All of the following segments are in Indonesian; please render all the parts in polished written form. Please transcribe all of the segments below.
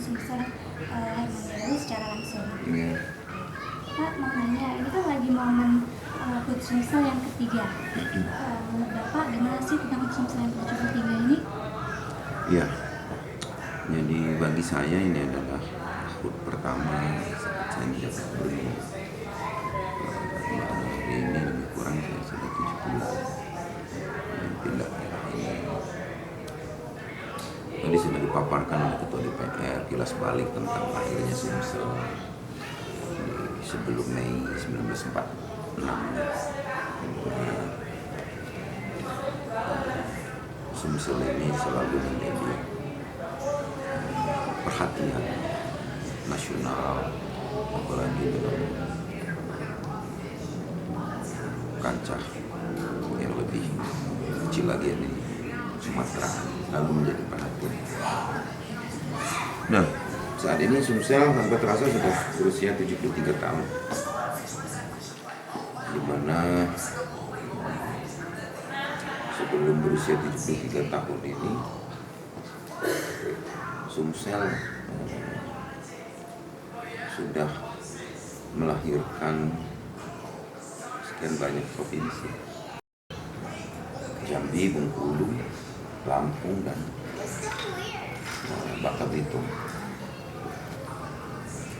Sumsel Hermandery secara langsung. Iya. Pak mau nanya, ini kan lagi momen HUT Sumsel yang ketiga. Menurut Bapak gimana sih tentang HUT Sumsel yang ketiga ini? Iya. Jadi bagi saya ini adalah HUT pertama saat saya menjabat gubernur. Hari ini lebih kurang saya sudah 70 pindah daerah ini. Tadi sudah dipaparkan oleh Ketua DPR kilas balik tentang lahirnya Sumsel sebelum Mei 1946. Sumsel ini selalu menjadi perhatian nasional, apalagi dalam kancah yang lebih kecil lagi di Sumatera, lalu menjadi perhatian. Nah, saat ini Sumsel sampai terasa sudah berusia 73 tahun, di mana sebelum berusia 73 tahun ini Sumsel sudah melahirkan sekian banyak provinsi: Jambi, Bengkulu, Lampung, dan Bangka Belitung.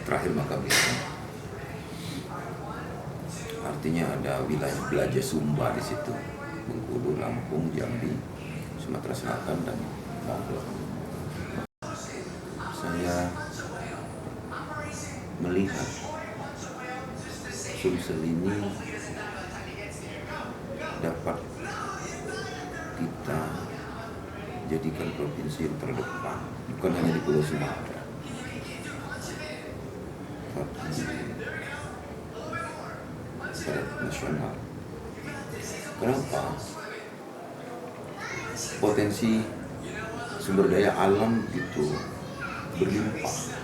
Terakhir Bangka Belitung. Artinya ada wilayah Belaja Sumba di situ: Bengkulu, Lampung, Jambi, Sumatera Selatan, dan Bangka. Saya melihat Sumsel ini dapat kita jadikan provinsi yang terdepan, bukan hanya di Pulau Sumatera, tapi pada nasional. Kenapa? Potensi sumber daya alam itu berlimpah.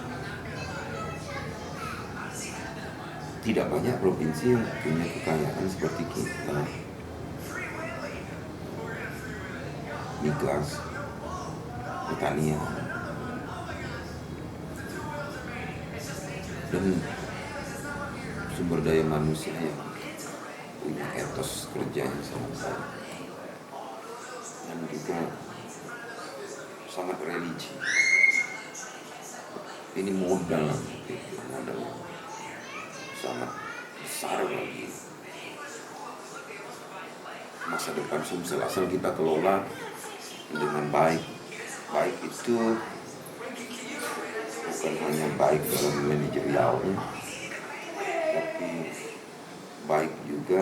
Tidak banyak provinsi yang punya kekayaan seperti kita. Migas, pertanian, dan sumber daya manusia yang punya etos kerja yang sangat baik, dan juga sangat religi. Ini modal yang sangat besar bagi masa depan Sumsel asal kita kelola dengan baik. Baik itu bukan hanya baik dalam manajerial, tapi baik juga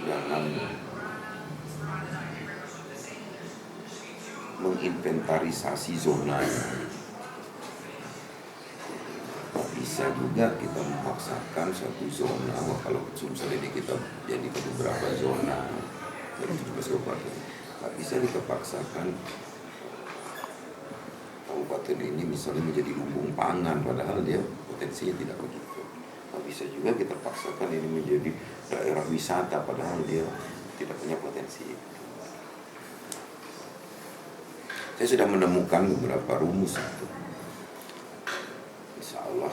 dalam menginventarisasi zonanya. Bisa juga kita memaksakan satu zona, kalau Sumsel ini kita jadikan beberapa zona dari 17 kabupaten. Tak bisa kita paksakan kabupaten ini misalnya menjadi lumbung pangan, padahal dia potensinya tidak begitu. Tak bisa juga kita paksakan ini menjadi daerah wisata, padahal dia tidak punya potensi. Saya sudah menemukan beberapa rumus itu. Insya Allah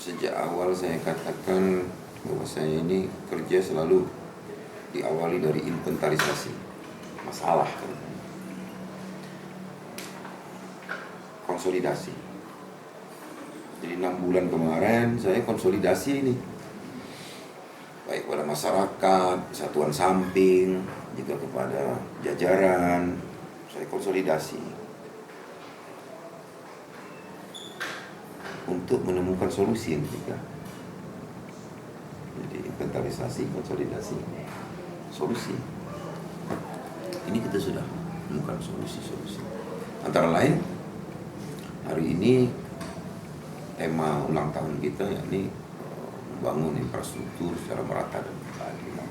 sejak awal saya katakan bahwa saya ini kerja selalu diawali dari inventarisasi masalah, konsolidasi. Jadi 6 bulan kemarin saya konsolidasi ini, baik pada masyarakat, satuan samping, juga kepada jajaran, saya konsolidasi untuk menemukan solusi yang ketiga. Jadi inventarisasi, konsolidasi, solusi. Ini kita sudah menemukan solusi-solusi. Antara lain, hari ini tema ulang tahun kita yakni membangun infrastruktur secara merata dan berkeadilan.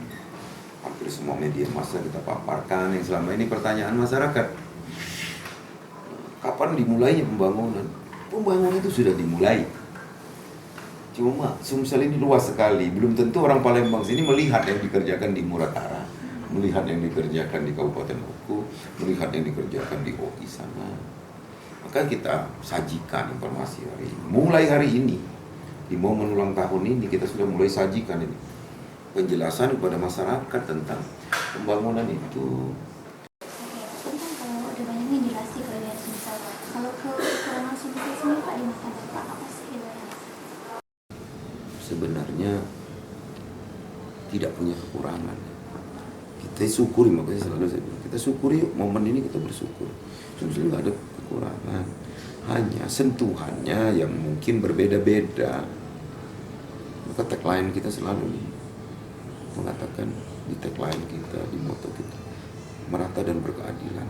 Hampir semua media massa kita paparkan. Yang selama ini pertanyaan masyarakat, kapan dimulainya pembangunan? Pembangunan itu sudah dimulai. Cuma Sumsel ini luas sekali. Belum tentu orang Palembang sini melihat yang dikerjakan di Muratara melihat yang dikerjakan di Kabupaten Oku, melihat yang dikerjakan di OI sana. Maka kita sajikan informasi hari ini. Mulai hari ini, di momen ulang tahun ini, kita sudah mulai sajikan ini penjelasan kepada masyarakat tentang pembangunan itu. Oke, ini kan kalau udah banyak nih jelas sih kalau dari Sumsel. Kalau kekurangan Sumsel sendiri Pak di masa Bapak apa sih ibaratnya? Sebenarnya tidak punya kekurangan. Kita syukuri, makanya selalu saya bilang, kita syukuri momen ini, kita bersyukur. Sebenarnya nggak ada kekurangan, hanya sentuhannya yang mungkin berbeda-beda. Maka tagline kita selalu nih, mengatakan di tagline kita, di moto kita, merata dan berkeadilan.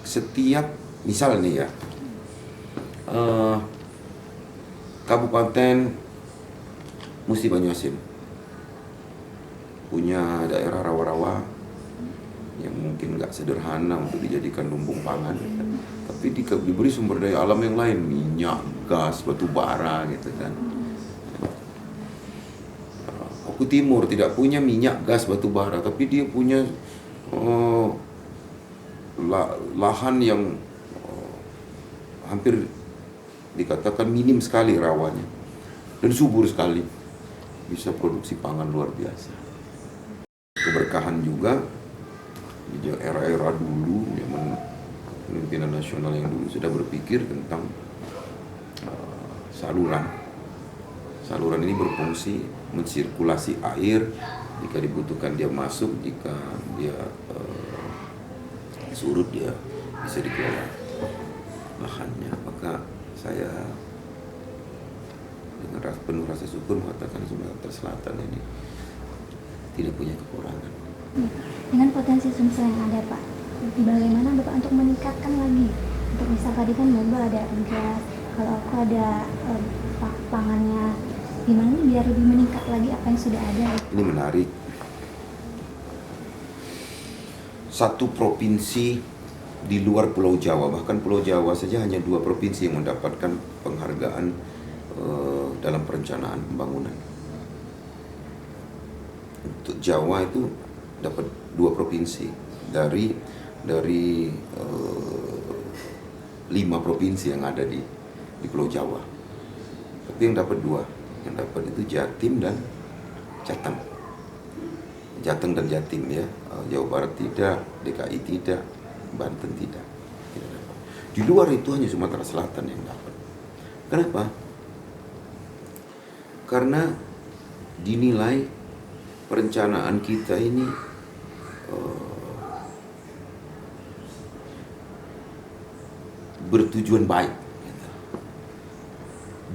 Setiap misal nih ya, Kabupaten Musi Banyuasin punya daerah rawa-rawa yang mungkin nggak sederhana untuk dijadikan lumbung pangan, tapi diberi sumber daya alam yang lain, minyak, gas, batu bara gitu kan. Oku Timur tidak punya minyak, gas, batu bara, tapi dia punya lahan yang hampir dikatakan minim sekali rawanya dan subur sekali, bisa produksi pangan luar biasa. Keberkahan juga di era-era dulu, zaman pemimpinan nasional yang dulu sudah berpikir tentang saluran. Saluran ini berfungsi mensirkulasi air, jika dibutuhkan dia masuk, jika dia surut dia bisa dikelola lahannya. Maka saya dengan penuh rasa syukur mengatakan Sumatera Selatan ini tidak punya kekurangan. Dengan potensi Sumsel yang ada Pak, bagaimana Bapak untuk meningkatkan lagi? Untuk misal tadi kan Bapak ada gas, kalau aku ada pangannya, gimana nih biar lebih meningkat lagi apa yang sudah ada? Ini menarik. Satu provinsi di luar Pulau Jawa, bahkan Pulau Jawa saja hanya 2 provinsi yang mendapatkan penghargaan dalam perencanaan pembangunan. Untuk Jawa itu dapat 2 provinsi dari 5 provinsi yang ada di Pulau Jawa. Tapi yang dapat 2, yang dapat itu Jatim dan Jateng. Jateng dan Jatim ya. Jawa Barat tidak, DKI tidak, Banten tidak. Di luar itu hanya Sumatera Selatan yang dapat. Kenapa? Karena dinilai perencanaan kita ini bertujuan baik,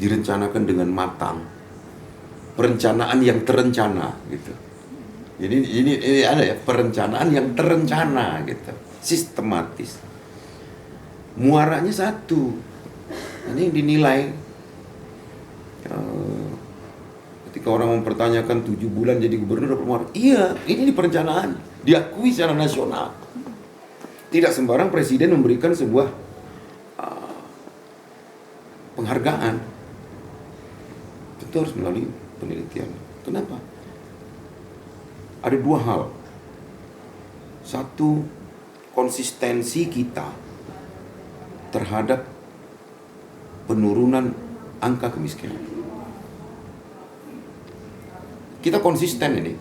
direncanakan dengan matang, perencanaan yang terencana gitu. Jadi ini ada ya, perencanaan yang terencana gitu, sistematis. Muaranya satu. Ini yang dinilai. Ketika orang mempertanyakan 7 bulan jadi gubernur dapat muara, iya, ini di perencanaan, diakui secara nasional. Tidak sembarang presiden memberikan sebuah penghargaan. Tentu harus melalui penelitian. Kenapa? Ada 2 hal. Satu, konsistensi kita terhadap penurunan angka kemiskinan. Kita konsisten ini.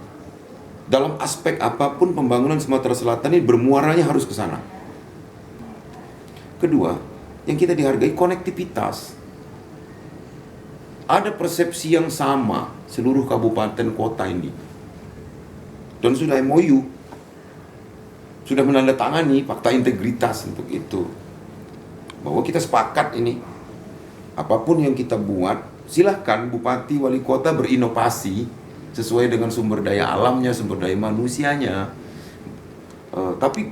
Dalam aspek apapun pembangunan Sumatera Selatan ini bermuaranya harus ke sana. Kedua, yang kita dihargai konektivitas. Ada persepsi yang sama seluruh kabupaten kota ini. Dan sudah MOU, sudah menandatangani fakta integritas untuk itu. Bahwa kita sepakat ini, apapun yang kita buat, silahkan bupati wali kota berinovasi sesuai dengan sumber daya alamnya, sumber daya manusianya. Tapi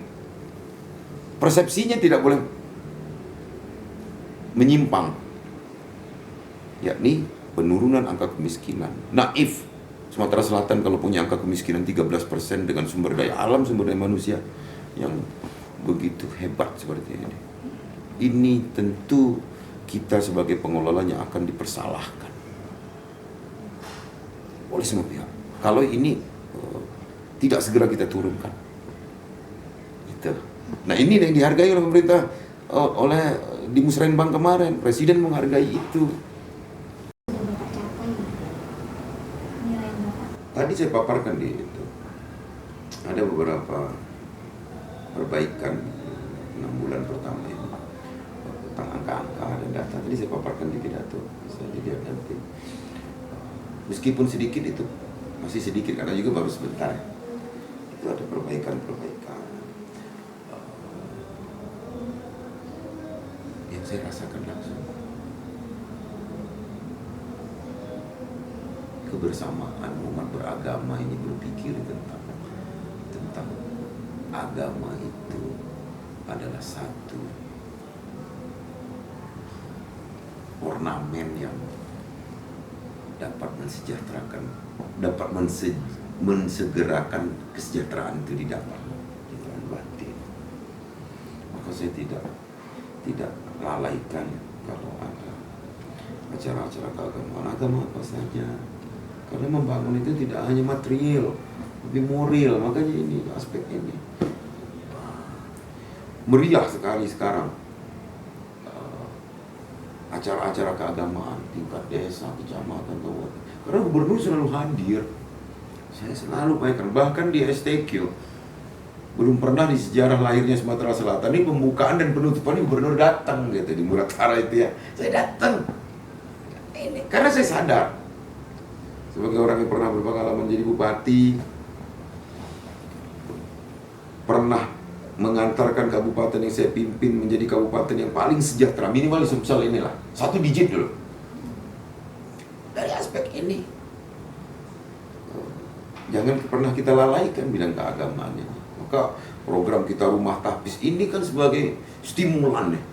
persepsinya tidak boleh menyimpang, yakni penurunan angka kemiskinan. Naif Sumatera Selatan kalau punya angka kemiskinan 13% dengan sumber daya alam, sumber daya manusia yang begitu hebat seperti ini. Ini tentu kita sebagai pengelolanya akan dipersalahkan oleh semua pihak. Kalau ini tidak segera kita turunkan. Gitu. Nah ini yang dihargai oleh pemerintah, oleh di Musrenbang kemarin, Presiden menghargai itu. Sudah Bapak capai nilai yang Bapak. Tadi saya paparkan di itu. Ada beberapa perbaikan 6 bulan pertama ini tentang angka-angka dan data. Tadi saya paparkan di pidato, bisa dilihat nanti. Meskipun sedikit itu masih sedikit karena juga baru sebentar. Itu ada perbaikan-perbaikan yang saya rasakan langsung. Kebersamaan umat beragama ini berpikir tentang agama itu adalah satu ornamen yang dapat mensejahterakan, dapat mensegerakan kesejahteraan itu didapat, kesejahteraan batin. Maka saya tidak lalaikan kalau ada acara-acara keagamaan, agama apa saja. Karena membangun itu tidak hanya material, tapi moral. Makanya ini aspek ini meriah sekali sekarang. Acara-acara keagamaan tingkat desa, kecamatan, kabupaten. Karena gubernur selalu hadir. Saya selalu pakai, bahkan di STQ. Belum pernah di sejarah lahirnya Sumatera Selatan ini pembukaan dan penutupan gubernur datang gitu di Muratara itu ya. Saya datang. Ini karena saya sadar sebagai orang yang pernah berpengalaman jadi bupati, pernah mengantarkan kabupaten yang saya pimpin menjadi kabupaten yang paling sejahtera, minimal di Sumsel inilah, 1 digit dulu. Dari aspek ini, jangan pernah kita lalaikan bidang keagamaannya. Maka program kita Rumah Tapis ini kan sebagai stimulan nih.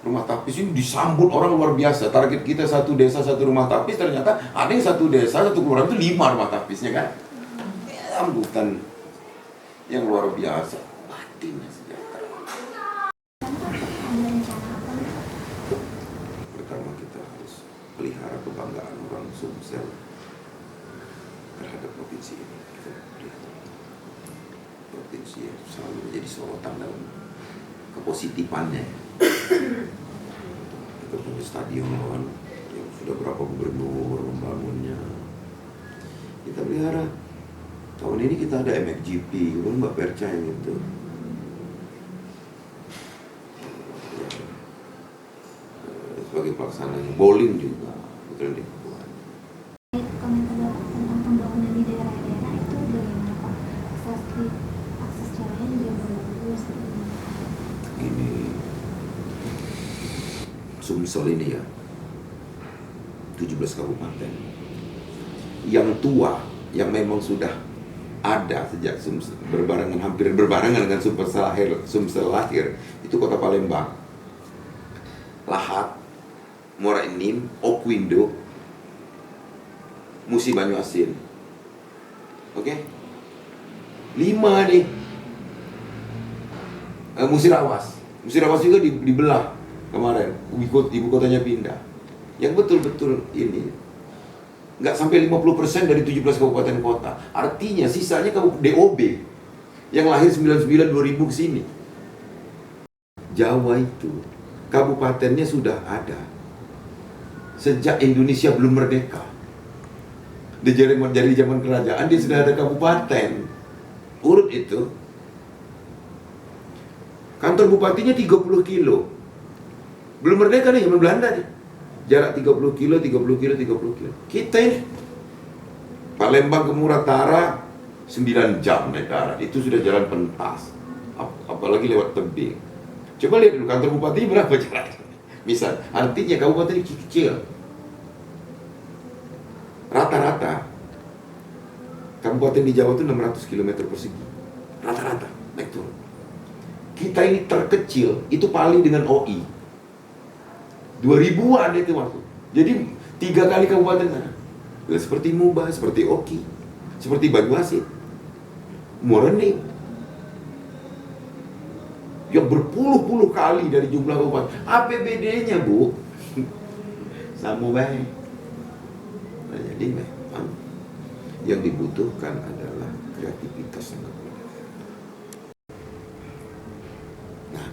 Rumah Tapis ini disambut orang luar biasa. Target kita 1 desa 1 rumah tapis, ternyata ada yang 1 desa 1 kelurahan itu 5 rumah tapisnya kan. Sambutan yang luar biasa, batinnya sejahtera. Ada rencana apa nih? Pertama kita harus pelihara kebanggaan orang Sumsel terhadap provinsi ini. Kita pelihara provinsi yang selalu menjadi sorotan dalam kepositifannya. Kita punya stadion yang sudah berapa gubernur membangunnya. Kita pelihara. Tahun ini kita ada MXGP, Mbak Perca yang itu. Sebagai pelaksananya, bowling juga, betul di Papua. Komentar Bapak tentang pembangunan di daerah-daerah itu bagaimana Pak? Akses jalannya juga bagus. Ini Sumsel ini ya, 17 kabupaten. Yang tua, yang memang sudah ada sejak hampir berbarengan dengan Sumsel lahir, itu Kota Palembang, Lahat, Muara Enim, Okwindo, Musi Banyuasin. Oke? 5 nih. Musirawas juga dibelah kemarin, ibu kotanya pindah. Yang betul-betul ini nggak sampai 50% dari 17 kabupaten kota. Artinya sisanya DOB yang lahir 99-2000 ke sini. Jawa itu kabupatennya sudah ada sejak Indonesia belum merdeka. Dari zaman kerajaan dia sudah ada kabupaten. Urut itu. Kantor bupatinya 30 kilo. Belum merdeka nih, zaman Belanda nih. Jarak 30 kilo. Kita ini Palembang ke Muratara 9 jam naik darat. Itu sudah jalan pentas. Apalagi lewat tebing. Coba lihat dulu kantor bupati berapa jarak. Misal, artinya kabupaten kecil. Rata-rata kabupaten di Jawa itu 600 km persegi. Rata-rata naik turun. Kita ini terkecil, itu paling dengan OI. 2000-an itu masuk. Jadi 3 kali kabupaten sana. Seperti Muba, seperti Oki, seperti Banyuasin, Muara Enim. Yang berpuluh-puluh kali dari jumlah kabupaten. APBD-nya, Bu, sama baik. Nah, jadi memang Yang dibutuhkan adalah kreativitas yang berbeda. Nah,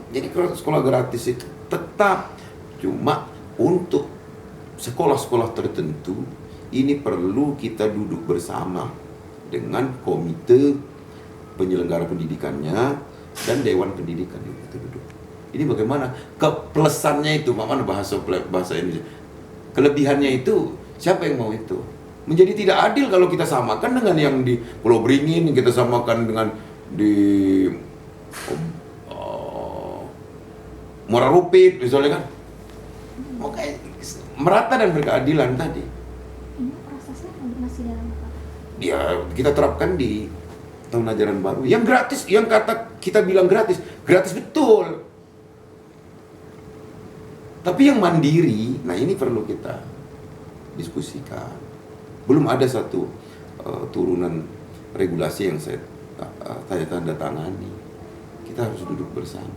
jadi kalau sekolah gratis itu tetap, cuma untuk sekolah-sekolah tertentu ini perlu kita duduk bersama dengan komite penyelenggara pendidikannya dan dewan pendidikan itu duduk. Ini bagaimana keplusannya itu, mana bahasa Indonesia. Kelebihannya itu siapa yang mau itu? Menjadi tidak adil kalau kita samakan dengan yang di Pulau Beringin, kita samakan dengan di Muara Rupit misalnya kan. Oke, merata dan berkeadilan tadi. Ini prosesnya masih dalam apa? Ya, kita terapkan di tahun ajaran baru. Yang gratis, yang kata kita bilang gratis betul. Tapi yang mandiri, nah ini perlu kita diskusikan. Belum ada satu turunan regulasi yang saya tanda tangani. Kita harus duduk bersama.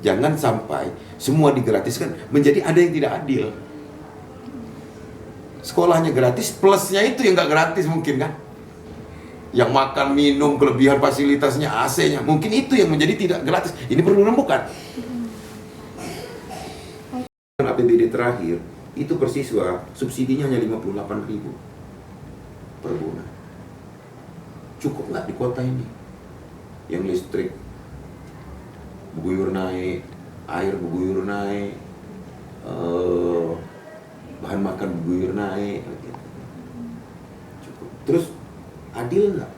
Jangan sampai semua digratiskan menjadi ada yang tidak adil. Sekolahnya gratis, plusnya itu yang nggak gratis mungkin kan? Yang makan, minum, kelebihan fasilitasnya, AC-nya, mungkin itu yang menjadi tidak gratis. Ini perlu rembukan. APBD terakhir itu per siswa subsidinya hanya 58.000 per bulan. Cukup nggak di kota ini? Yang listrik berguyur naik, air berguyur naik, bahan makan berguyur naik, gitu. Cukup. Terus adil nggak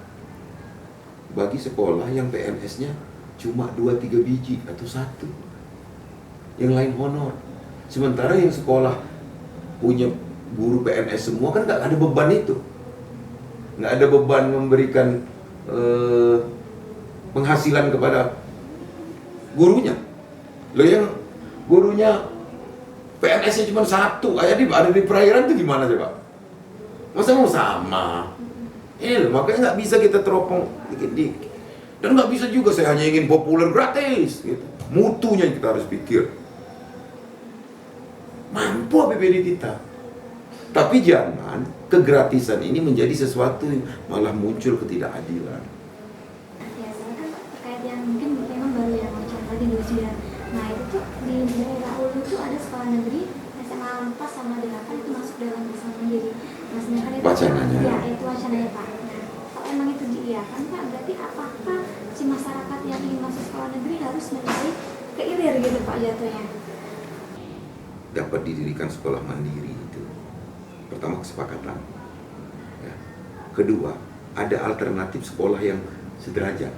bagi sekolah yang PNS-nya cuma 2-3 biji atau 1, yang lain honor? Sementara yang sekolah punya guru PNS semua kan nggak ada beban itu, nggak ada beban memberikan penghasilan kepada gurunya. Loh, yang gurunya PNS-nya cuma 1, ada di perairan itu gimana coba? Masa mau sama? Loh, makanya nggak bisa kita teropong dikit-dikit. Dan nggak bisa juga saya hanya ingin populer gratis, gitu. Mutunya kita harus pikir. Mampu APBD kita. Tapi jangan kegratisan ini menjadi sesuatu yang malah muncul ketidakadilan. Ya, saya kan terkait yang mungkin memang baru yang macam tadi di usia. Nah, itu tuh di daerah Ulu itu ada sekolah negeri SMA 4 sama 8 itu masuk dalam bersama mandiri. Nah, sedangkan itu wacananya. Ya, itu wacananya Pak. Nah, kalau emang itu diiyakan Pak, berarti apakah si masyarakat yang ingin masuk sekolah negeri harus menjadi keilir gitu Pak jatuhnya? Dapat didirikan sekolah mandiri itu, pertama kesepakatan, ya. Kedua, ada alternatif sekolah yang sederajat.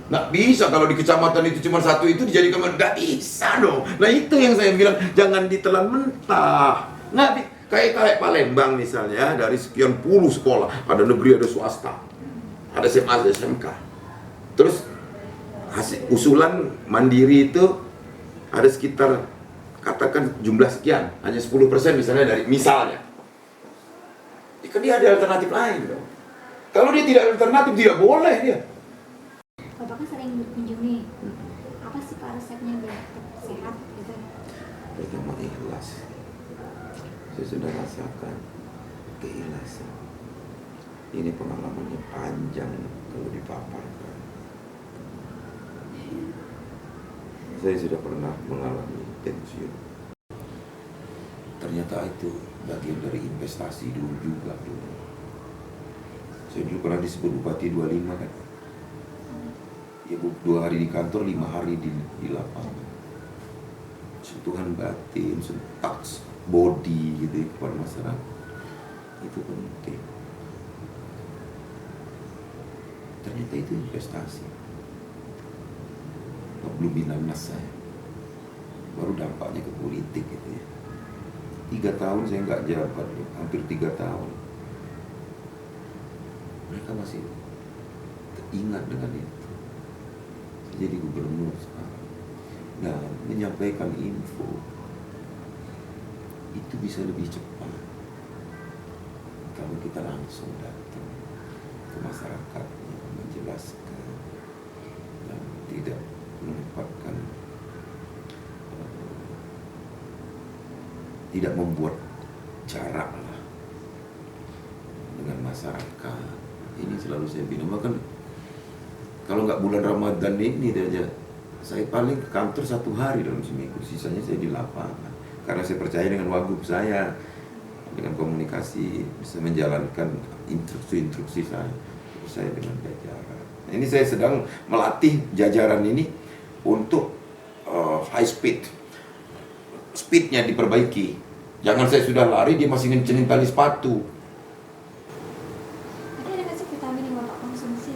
Nggak bisa kalau di kecamatan itu cuma 1 itu dijadikan, nggak bisa dong. Nah itu yang saya bilang, jangan ditelan mentah. Kayak Palembang misalnya, dari sekian puluh sekolah, ada negeri, ada swasta, ada SMA, ada SMK. Terus hasil usulan mandiri itu ada sekitar, katakan jumlah sekian, hanya 10% misalnya dari misalnya. Kan dia ada alternatif lain dong. Kalau dia tidak alternatif, tidak boleh dia. Bapak kan sering berkunjungi. Apa sih Pak resepnya biar sehat gitu? Pertama ikhlas. Saya sudah rasakan keikhlasan. Ini pengalamannya panjang kalau dipaparkan. Saya sudah pernah mengalami pensiun. Ternyata itu bagian dari investasi dulu juga. Saya dulu pernah disebut Bupati 25 kan. Ya 2 hari di kantor, 5 hari di lapangan. Sentuhan batin, touch body gitu ya, kepada masyarakat. Itu penting. Ternyata itu investasi. Belum binanas saya, baru dampaknya ke politik gitu ya. 3 tahun saya nggak jabat, hampir 3 tahun. Mereka masih ingat dengan itu. Saya jadi gubernur sekarang. Dan menyampaikan info itu bisa lebih cepat kalau kita langsung datang ke masyarakatnya, menjelaskan dan tidak menempatkan, tidak membuat jarak lah. selalu saya bilang, kan kalau nggak bulan Ramadan ini aja, saya paling ke kantor 1 hari dalam seminggu, sisanya saya di lapangan. Karena saya percaya dengan wagub saya, dengan komunikasi, bisa menjalankan instruksi-instruksi saya dengan jajaran. Nah, ini saya sedang melatih jajaran ini untuk high speednya diperbaiki. Jangan saya sudah lari, dia masih ngencengin tali sepatu. Ada nggak sih vitamin yang Bapak konsumsi?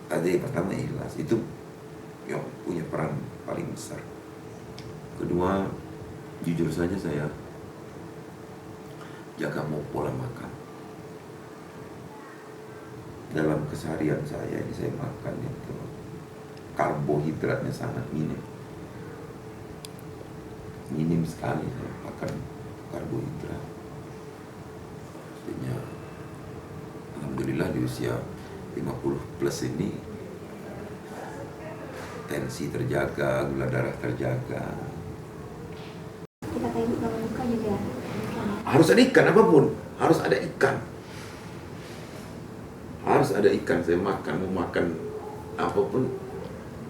Tadi pertama ikhlas, itu yang punya peran paling besar. Kedua, jujur saja saya jaga mau pola makan. Dalam keseharian saya ini saya makan itu karbohidratnya sangat minim sekali saya makan karbohidrat. Artinya alhamdulillah di usia 50 plus ini tensi terjaga, gula darah terjaga. Kita kayak kalau buka juga Harus ada ikan apapun, harus ada ikan. Harus ada ikan, saya makan, mau makan apapun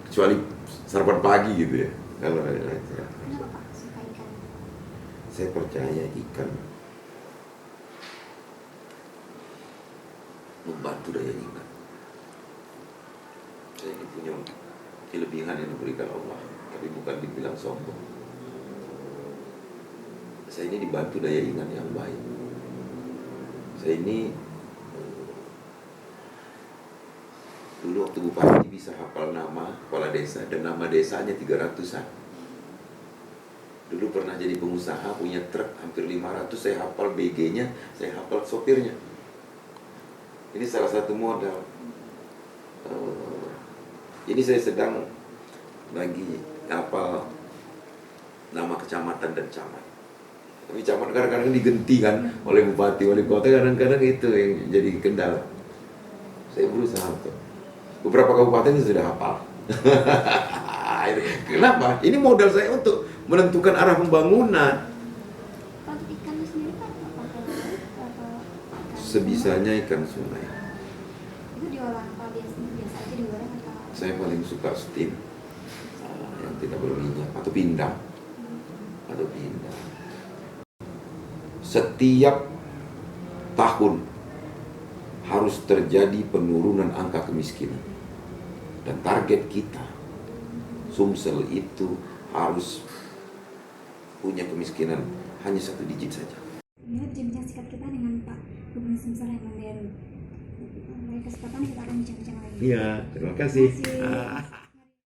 kecuali sarapan pagi gitu ya. Kalau ada saya. kenapa Pak suka ikan? Saya percaya ikan membantu daya ingat. Saya ini punya kelebihan yang diberikan Allah, tapi bukan dibilang sombong. Saya ini dibantu daya ingat yang baik. Saya ini dulu waktu bupati bisa hafal nama kepala desa dan nama desanya 300-an. Dulu pernah jadi pengusaha, punya truk hampir 500, saya hafal BG-nya, saya hafal sopirnya. Ini salah satu modal. Ini saya sedang lagi hafal nama kecamatan dan camat. Tapi camat kadang-kadang diganti kan oleh bupati, wali kota, kadang-kadang itu yang jadi kendala. Saya berusaha tuh. Beberapa kabupaten itu sudah hafal. Kenapa? Ini modal saya untuk menentukan arah pembangunan. Untuk ikan sendiri Pak, apakah atau ikan Sebisanya ikan sungai. itu diolah apa biasa aja digoreng atau Saya paling suka steam, yang tidak berminyak, atau pindang. Setiap tahun harus terjadi penurunan angka kemiskinan. Dan target kita, Sumsel itu harus punya kemiskinan hanya 1 digit saja. ini bincang singkat kita dengan Pak Gubernur Sumsel yang baru. Lain kesempatan kita akan bincang-bincang lagi. Iya, terima kasih. Terima kasih.